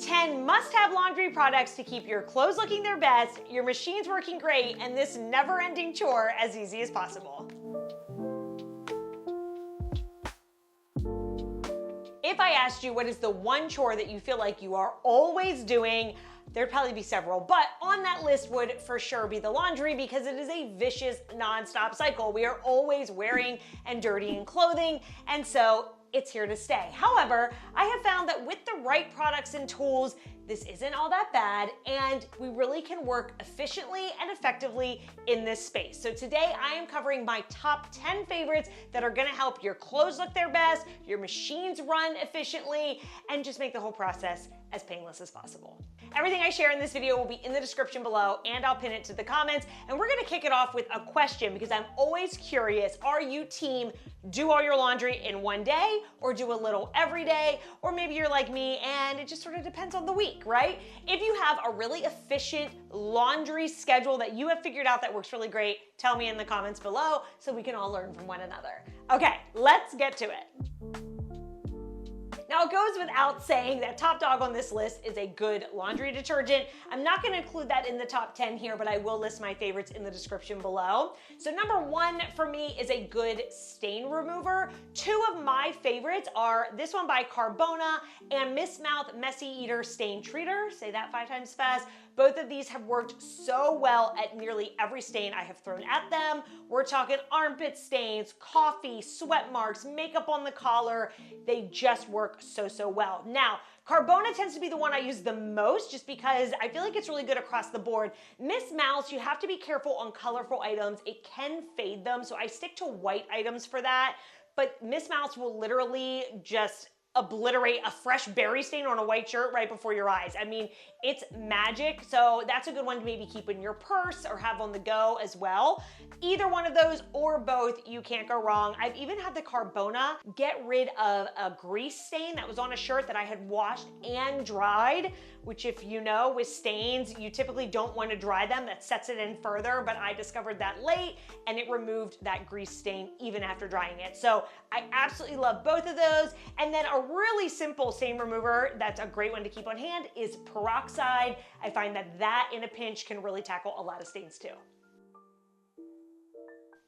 10 must-have laundry products to keep your clothes looking their best, your machines working great, and this never-ending chore as easy as possible. If I asked you what is the one chore that you feel like you are always doing, there'd probably be several, but on that list would for sure be the laundry because it is a vicious non-stop cycle. We are always wearing and dirtying clothing, and so it's here to stay. However, I have found that with the right products and tools, this isn't all that bad, and we really can work efficiently and effectively in this space. So today I am covering my top 10 favorites that are gonna help your clothes look their best, your machines run efficiently, and just make the whole process as painless as possible. Everything I share in this video will be in the description below, and I'll pin it to the comments. And we're gonna kick it off with a question because I'm always curious, are you team do all your laundry in one day or do a little every day? Or maybe you're like me and it just sort of depends on the week, right? If you have a really efficient laundry schedule that you have figured out that works really great, tell me in the comments below so we can all learn from one another. Okay, let's get to it. Now, it goes without saying that top dog on this list is a good laundry detergent. I'm not gonna include that in the top 10 here, but I will list my favorites in the description below. So number one for me is a good stain remover. Two of my favorites are this one by Carbona and Miss Mouth Messy Eater Stain Treater. Say that 5 times fast. Both of these have worked so well at nearly every stain I have thrown at them. We're talking armpit stains, coffee, sweat marks, makeup on the collar. They just work so well. Now, Carbona tends to be the one I use the most just because I feel like it's really good across the board. Miss Mouth, you have to be careful on colorful items. It can fade them, so I stick to white items for that. But Miss Mouth will literally just obliterate a fresh berry stain on a white shirt right before your eyes. I mean, it's magic. So that's a good one to maybe keep in your purse or have on the go as well. Either one of those or both, you can't go wrong. I've even had the Carbona get rid of a grease stain that was on a shirt that I had washed and dried, which if you know with stains, you typically don't want to dry them. That sets it in further, but I discovered that late and it removed that grease stain even after drying it. So I absolutely love both of those. And then a really simple stain remover that's a great one to keep on hand is peroxide. I find that in a pinch can really tackle a lot of stains too.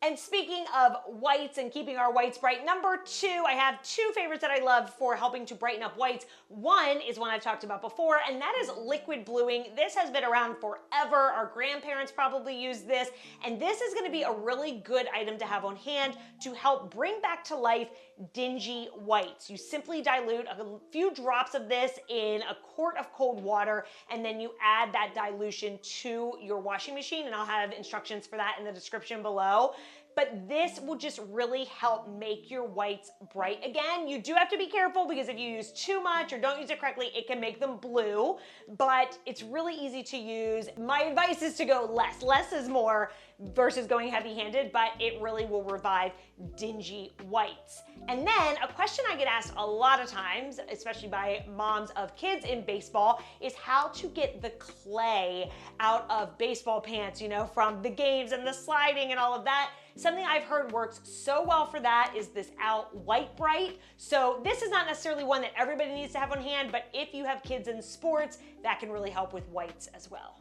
And speaking of whites and keeping our whites bright, number two, I have two favorites that I love for helping to brighten up whites. One is one I've talked about before, and that is liquid bluing. This has been around forever. Our grandparents probably use this, and this is gonna be a really good item to have on hand to help bring back to life dingy whites. You simply dilute a few drops of this in a quart of cold water, and then you add that dilution to your washing machine, and I'll have instructions for that in the description below. But this will just really help make your whites bright again. You do have to be careful because if you use too much or don't use it correctly, it can make them blue, but it's really easy to use. My advice is to go less. Less is more versus going heavy-handed, but it really will revive dingy whites. And then a question I get asked a lot of times, especially by moms of kids in baseball, is how to get the clay out of baseball pants, you know, from the games and the sliding and all of that. Something I've heard works so well for that is this Out White Bright. So this is not necessarily one that everybody needs to have on hand, but if you have kids in sports, that can really help with whites as well.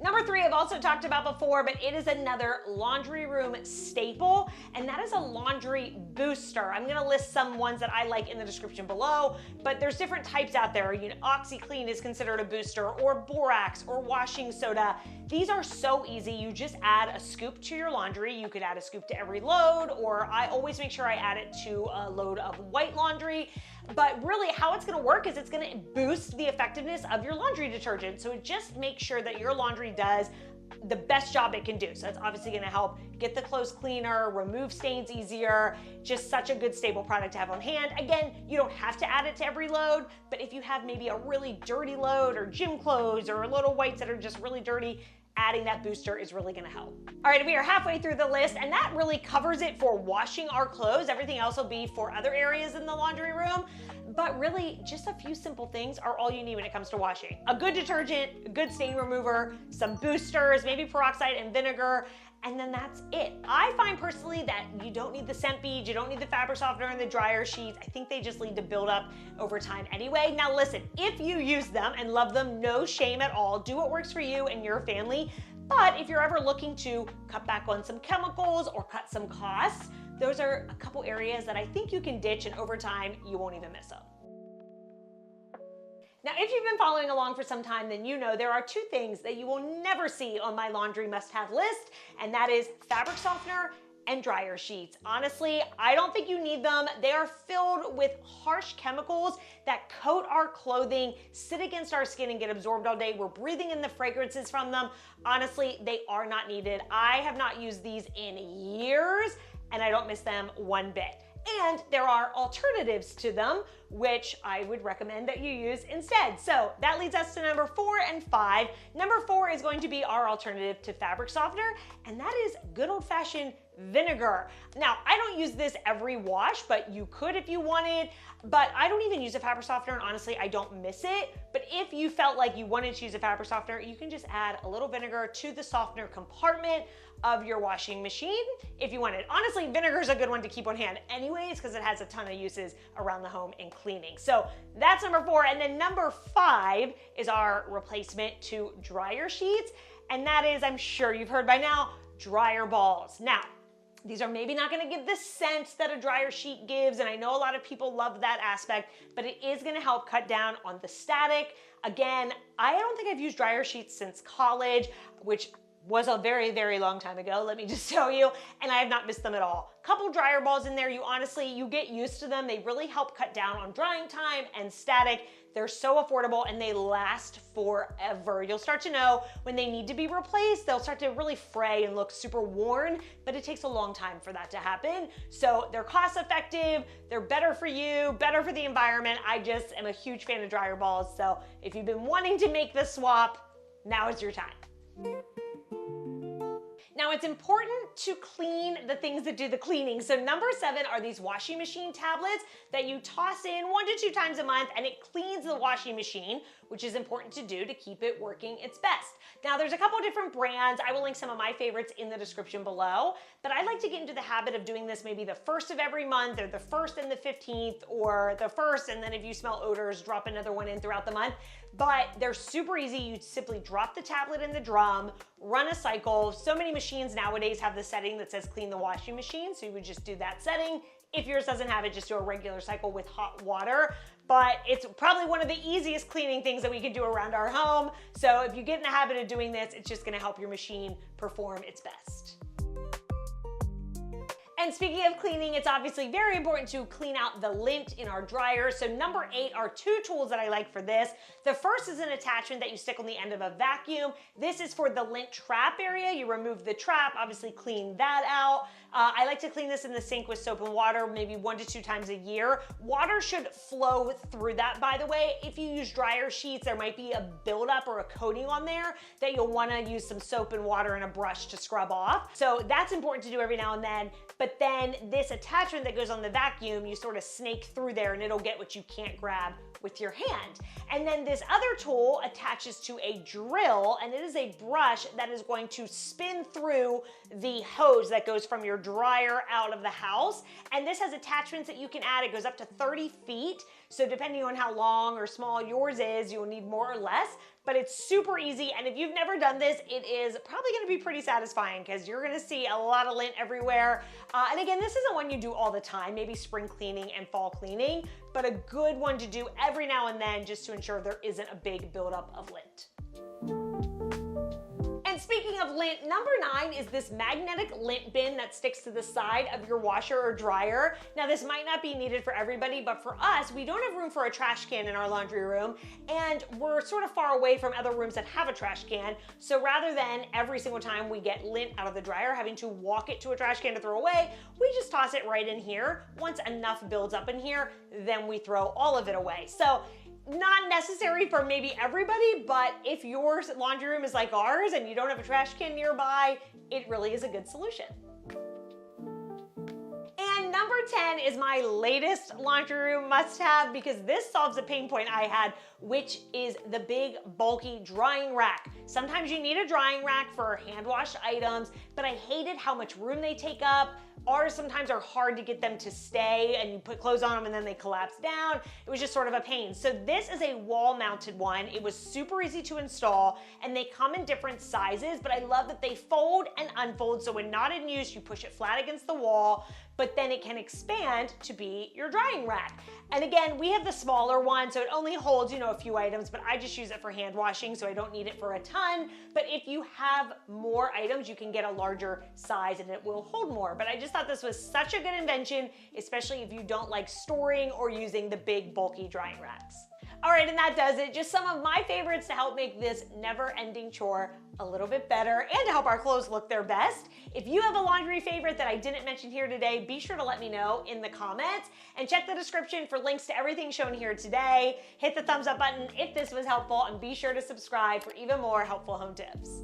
Number three, I've also talked about before, but it is another laundry room staple, and that is a laundry booster. I'm gonna list some ones that I like in the description below, but there's different types out there. You know, OxyClean is considered a booster, or borax, or washing soda. These are so easy. You just add a scoop to your laundry. You could add a scoop to every load, or I always make sure I add it to a load of white laundry. But really how it's gonna work is it's gonna boost the effectiveness of your laundry detergent. So it just makes sure that your laundry does the best job it can do. So it's obviously gonna help get the clothes cleaner, remove stains easier, just such a good stable product to have on hand. Again, you don't have to add it to every load, but if you have maybe a really dirty load or gym clothes or little whites that are just really dirty, adding that booster is really gonna help. All right, we are halfway through the list, and that really covers it for washing our clothes. Everything else will be for other areas in the laundry room. But really, just a few simple things are all you need when it comes to washing. A good detergent, a good stain remover, some boosters, maybe peroxide and vinegar, and then that's it. I find personally that you don't need the scent beads, you don't need the fabric softener and the dryer sheets. I think they just need to build up over time anyway. Now listen, if you use them and love them, no shame at all. Do what works for you and your family. But if you're ever looking to cut back on some chemicals or cut some costs, those are a couple areas that I think you can ditch, and over time, you won't even miss them. Now, if you've been following along for some time, then you know there are two things that you will never see on my laundry must-have list, and that is fabric softener and dryer sheets. Honestly, I don't think you need them. They are filled with harsh chemicals that coat our clothing, sit against our skin, and get absorbed all day. We're breathing in the fragrances from them. Honestly, they are not needed. I have not used these in years, and I don't miss them one bit. And there are alternatives to them, which I would recommend that you use instead. So that leads us to number 4 and 5. Number 4 is going to be our alternative to fabric softener, and that is good old-fashioned vinegar. Now, I don't use this every wash, but you could if you wanted, but I don't even use a fabric softener, and honestly, I don't miss it. But if you felt like you wanted to use a fabric softener, you can just add a little vinegar to the softener compartment of your washing machine if you wanted. Honestly, vinegar is a good one to keep on hand anyways, because it has a ton of uses around the home in cleaning. So that's number 4. And then number 5 is our replacement to dryer sheets. And that is, I'm sure you've heard by now, dryer balls. Now, these are maybe not gonna give the scent that a dryer sheet gives, and I know a lot of people love that aspect, but it is gonna help cut down on the static. Again, I don't think I've used dryer sheets since college, which was a very, very long time ago, let me just tell you, and I have not missed them at all. Couple dryer balls in there, you get used to them. They really help cut down on drying time and static. They're so affordable and they last forever. You'll start to know when they need to be replaced. They'll start to really fray and look super worn, but it takes a long time for that to happen. So they're cost effective, they're better for you, better for the environment. I just am a huge fan of dryer balls. So if you've been wanting to make the swap, now is your time. Now, it's important to clean the things that do the cleaning. So number 7 are these washing machine tablets that you toss in 1 to 2 times a month, and it cleans the washing machine, which is important to do to keep it working its best. Now, there's a couple different brands. I will link some of my favorites in the description below, but I like to get into the habit of doing this maybe the 1st of every month, or the 1st and the 15th, or the 1st, and then if you smell odors, drop another one in throughout the month. But they're super easy. You simply drop the tablet in the drum, run a cycle. So many machines nowadays have the setting that says clean the washing machine, so you would just do that setting. If yours doesn't have it, just do a regular cycle with hot water. But it's probably one of the easiest cleaning things that we can do around our home. So if you get in the habit of doing this, it's just gonna help your machine perform its best. And speaking of cleaning, it's obviously very important to clean out the lint in our dryer. So number 8 are 2 tools that I like for this. The first is an attachment that you stick on the end of a vacuum. This is for the lint trap area. You remove the trap, obviously clean that out. I like to clean this in the sink with soap and water, maybe 1 to 2 times a year. Water should flow through that, by the way. If you use dryer sheets, there might be a buildup or a coating on there that you'll wanna use some soap and water and a brush to scrub off. So that's important to do every now and then. But then this attachment that goes on the vacuum, you sort of snake through there and it'll get what you can't grab with your hand. And then this other tool attaches to a drill, and it is a brush that is going to spin through the hose that goes from your dryer out of the house. And this has attachments that you can add. It goes up to 30 feet. So depending on how long or small yours is, you'll need more or less, but it's super easy. And if you've never done this, it is probably gonna be pretty satisfying because you're gonna see a lot of lint everywhere. And again, this isn't one you do all the time, maybe spring cleaning and fall cleaning, but a good one to do every now and then just to ensure there isn't a big buildup of lint. And speaking of lint, number 9 is this magnetic lint bin that sticks to the side of your washer or dryer. Now, this might not be needed for everybody, but for us, we don't have room for a trash can in our laundry room, and we're sort of far away from other rooms that have a trash can. So rather than every single time we get lint out of the dryer having to walk it to a trash can to throw away, we just toss it right in here. Once enough builds up in here, then we throw all of it away. So not necessary for maybe everybody, but if your laundry room is like ours and you don't have a trash can nearby, it really is a good solution. And number 10 is my latest laundry room must-have because this solves a pain point I had, which is the big, bulky drying rack. Sometimes you need a drying rack for hand wash items, but I hated how much room they take up. Ours sometimes are hard to get them to stay, and you put clothes on them and then they collapse down. It was just sort of a pain. So this is a wall-mounted one. It was super easy to install, and they come in different sizes, but I love that they fold and unfold, so when not in use, you push it flat against the wall, but then it can expand to be your drying rack. And again, we have the smaller one, so it only holds, a few items, but I just use it for hand washing, so I don't need it for a ton. But if you have more items, you can get a larger size and it will hold more. But I just thought this was such a good invention, especially if you don't like storing or using the big, bulky drying racks. All right, and that does it. Just some of my favorites to help make this never-ending chore a little bit better and to help our clothes look their best. If you have a laundry favorite that I didn't mention here today, be sure to let me know in the comments and check the description for links to everything shown here today. Hit the thumbs up button if this was helpful and be sure to subscribe for even more helpful home tips.